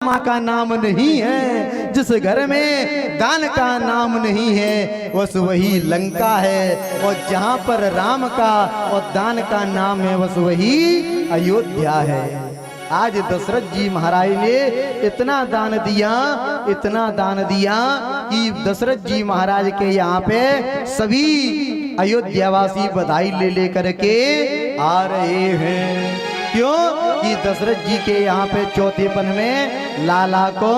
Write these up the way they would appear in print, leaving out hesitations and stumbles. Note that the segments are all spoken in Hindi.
माँ का नाम नहीं है, जिस घर में दान का नाम नहीं है बस वही लंका है, और जहाँ पर राम का और दान का नाम है बस वही अयोध्या है। आज दशरथ जी महाराज ने इतना दान दिया, इतना दान दिया कि दशरथ जी महाराज के यहाँ पे सभी अयोध्यावासी बधाई ले लेकर के आ रहे हैं। क्यों कि दशरथ जी के यहाँ पे चौथेपन में लाला को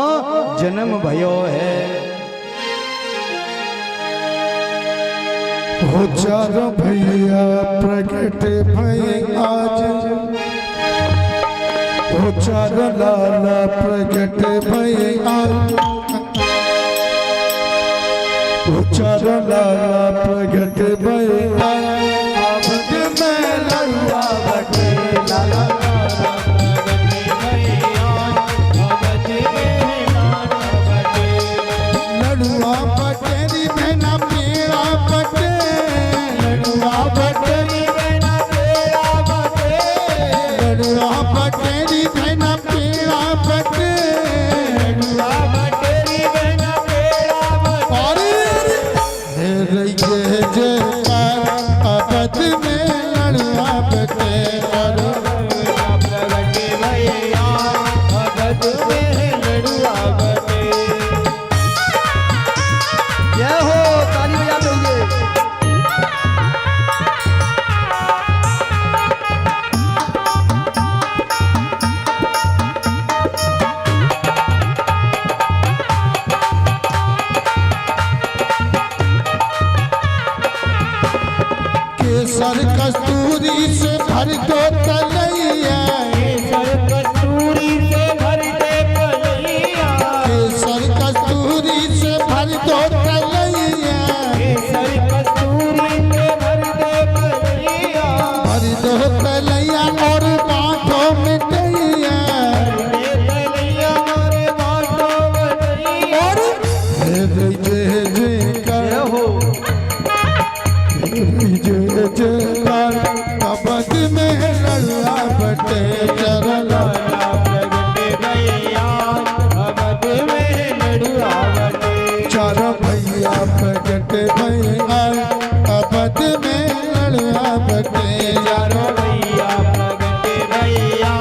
जन्म भयो है। हो चारों भैया प्रकट भई आज, हो चारों लाला प्रकट भई आज, हो चारों लाला प्रकट भई आज। अब मैं लड़ुआ बटे लाला लड़ुआ बटेरी मैना पेड़ा बटे, लड़ुआ बटेरी मैना पेड़ा बटे, लड़ुआ बटेरी मैना पेड़ा बटे, लड़ुआ बटेरी मैना पेड़ा बटे। रे जे अबद में लड़ुआ बटे, प्रगट भैया अबद में लड़ुआ बटे। जय हो, ताली बजाते हुए। केसर कस्तूरी से भर दो तलैया, केसर कस्तूरी से भर दे तलैया, केसर कस्तूरी से भर दो तलैया, केसर कस्तूरी से भर दे तलैया, भर दो तलैया और बाँटो मिटैया, तलैया और बाँटो मिटैया। और जय हो, अबद में लड़ुआ बटे चरला प्रगट भैया अबद में लड़ुआ बटे। चारों भैया प्रगट भैया अबद में लड़ुआ बटे, चारों भैया प्रगट भैया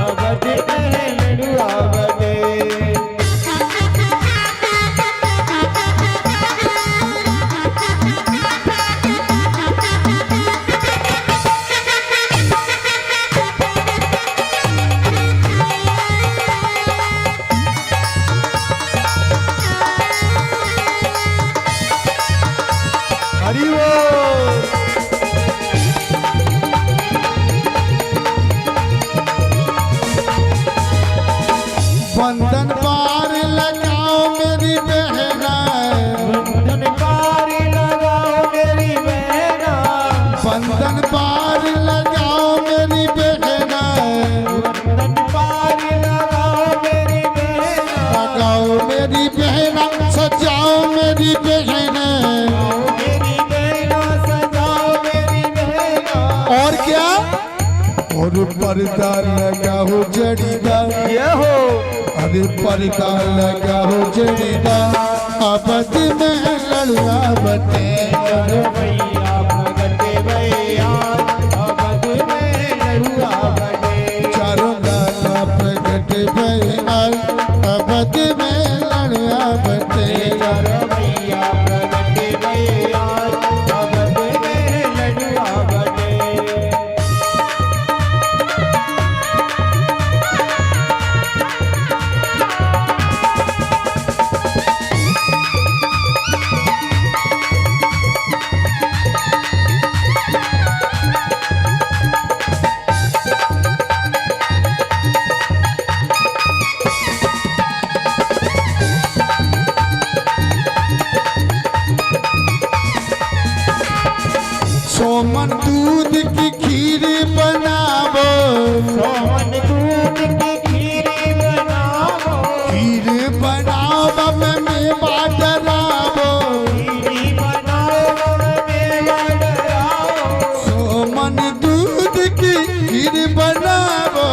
अबद में लड़ुआ बटे। हरि बोल। बंधन पार लगाओ मेरी बहना, बंधन पार लगाओ मेरी बहना, बंधन पार लगाओ मेरी बहना, बंधन पार लगाओ मेरी बहना, लगाओ मेरी बहना सजाओ मेरी बहना, मेरी बहना सजाओ मेरी बहना। और क्या, और पर्दा लगाओ जड़ीदार, ये हो, अरे पर्दा लगाओ जड़ीदार अबद में लड़ुआ बटे। भैया प्रगट भैया अबद में लड़ुआ बटे, चारों लाला प्रगट भैया अबद में लड़ुआ बटे, चारों भैया प्रगट भैया अबद में लड़ुआ बटे। सोमन दूध की खीर बनावो, सोमन दूध की खीर बनावो, खीर बनाओ मेवा डरावो, खीर बनाओ मेवा डरावो, सोमन दूध की खीर बनावो,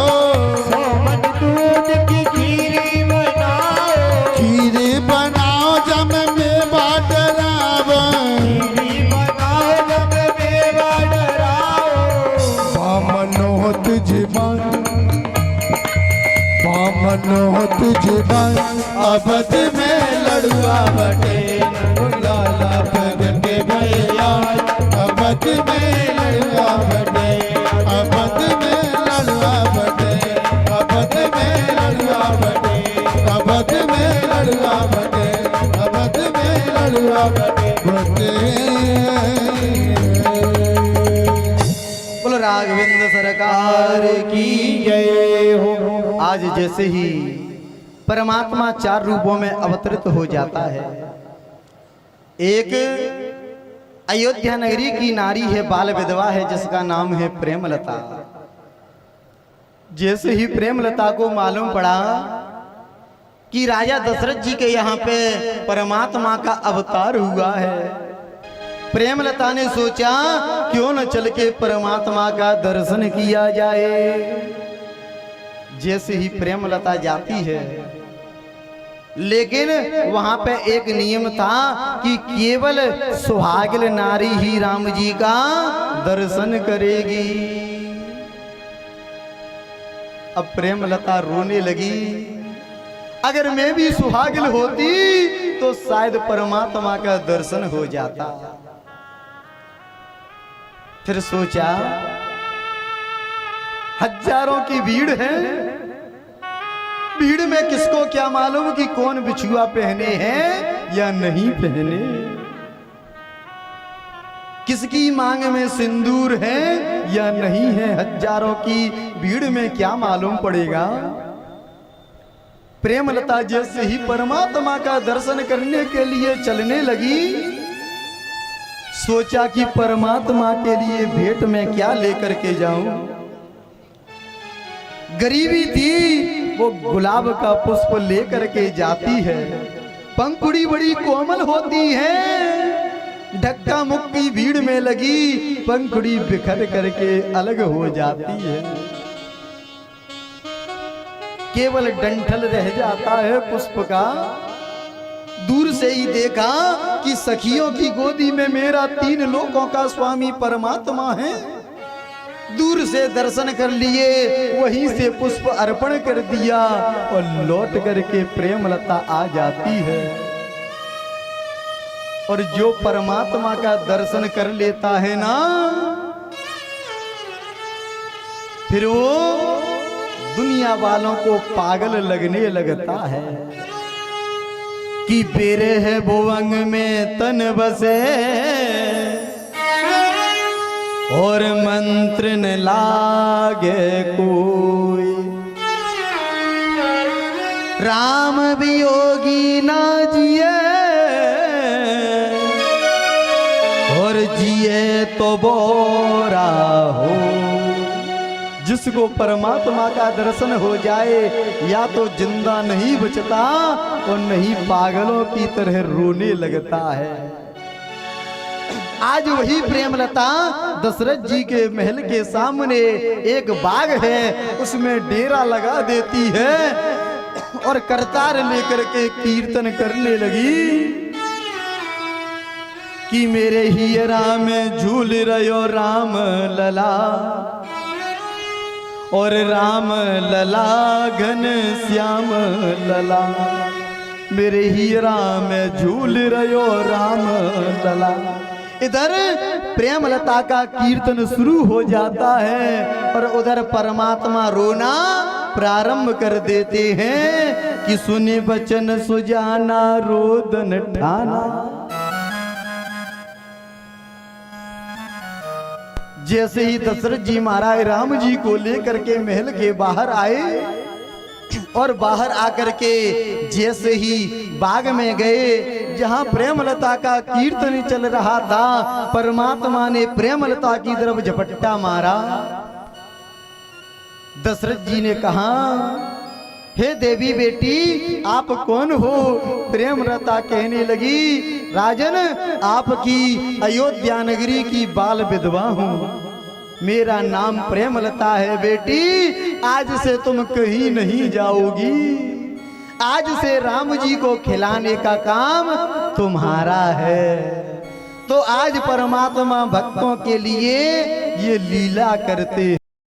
सोमन दूध की खीर मानो तुझ बन अवध में लड़ुआ बटे लाला प्रगटे भैया अवध में लड़ुआ बटे अवध में लड़ुआ बटे अवध में लड़ुआ बटे अवध में लड़ुआ बटे अवध में लड़ुआ बटे बोल राघवेंद्र सरकार की जय हो। आज जैसे ही परमात्मा 4 रूपों में अवतरित हो जाता है, एक अयोध्या नगरी की नारी है, बाल विधवा है, जिसका नाम है प्रेमलता। जैसे ही प्रेमलता को मालूम पड़ा कि राजा दशरथ जी के यहाँ पे परमात्मा का अवतार हुआ है, प्रेमलता ने सोचा क्यों न चल के परमात्मा का दर्शन किया जाए। जैसे ही प्रेमलता जाती है, लेकिन वहां पे एक नियम था कि केवल सुहागिन नारी ही राम जी का दर्शन करेगी। अब प्रेमलता रोने लगी, अगर मैं भी सुहागिन होती तो शायद परमात्मा का दर्शन हो जाता। फिर सोचा हजारों की भीड़ है, भीड़ में किसको क्या मालूम कि कौन बिछुआ पहने हैं या नहीं पहने, किसकी मांग में सिंदूर है या नहीं है, हजारों की भीड़ में क्या मालूम पड़ेगा। प्रेमलता जैसे ही परमात्मा का दर्शन करने के लिए चलने लगी, सोचा कि परमात्मा के लिए भेंट में क्या लेकर के जाऊं। गरीबी थी, वो गुलाब का पुष्प लेकर के जाती है, पंखुड़ी बड़ी कोमल होती है, धक्का मुक्की भीड़ में लगी पंखुड़ी बिखर करके अलग हो जाती है, केवल डंठल रह जाता है पुष्प का। दूर से ही देखा कि सखियों की गोदी में मेरा 3 लोकों का स्वामी परमात्मा है। दूर से दर्शन कर लिए, वहीं से पुष्प अर्पण कर दिया और लौट करके प्रेमलता आ जाती है। और जो परमात्मा का दर्शन कर लेता है ना, फिर वो दुनिया वालों को पागल लगने लगता है कि बेरे है भुवंग में तन बसे और मंत्र न लागे कोई, राम वियोगी ना जिए और जिए तो बोरा हो। जिसको परमात्मा का दर्शन हो जाए, या तो जिंदा नहीं बचता और नहीं पागलों की तरह रोने लगता है। आज वही प्रेमलता दशरथ जी के महल के सामने एक बाग है, उसमें डेरा लगा देती है और करतार लेकर के कीर्तन करने लगी कि मेरे हियरा में झूल रहो राम लला और राम लला घन श्याम लला, मेरे हीरा में झूल रहो राम लला। इधर प्रेमलता का कीर्तन शुरू हो जाता है और उधर परमात्मा रोना प्रारंभ कर देते हैं कि सुने बचन सुजाना रोदन ठाना। जैसे ही दशरथ जी महाराज राम जी को लेकर के महल के बाहर आए और बाहर आकर के जैसे ही बाग में गए जहां प्रेमलता का कीर्तन चल रहा था, परमात्मा ने प्रेमलता की तरफ झपट्टा मारा। दशरथ जी ने कहा, हे देवी बेटी आप कौन हो? प्रेमलता कहने लगी, राजन आपकी अयोध्या नगरी की बाल विधवा हूँ, मेरा नाम प्रेमलता है। बेटी आज से तुम कहीं नहीं जाओगी, आज से राम जी को खिलाने का काम तुम्हारा है। तो आज परमात्मा भक्तों के लिए ये लीला करते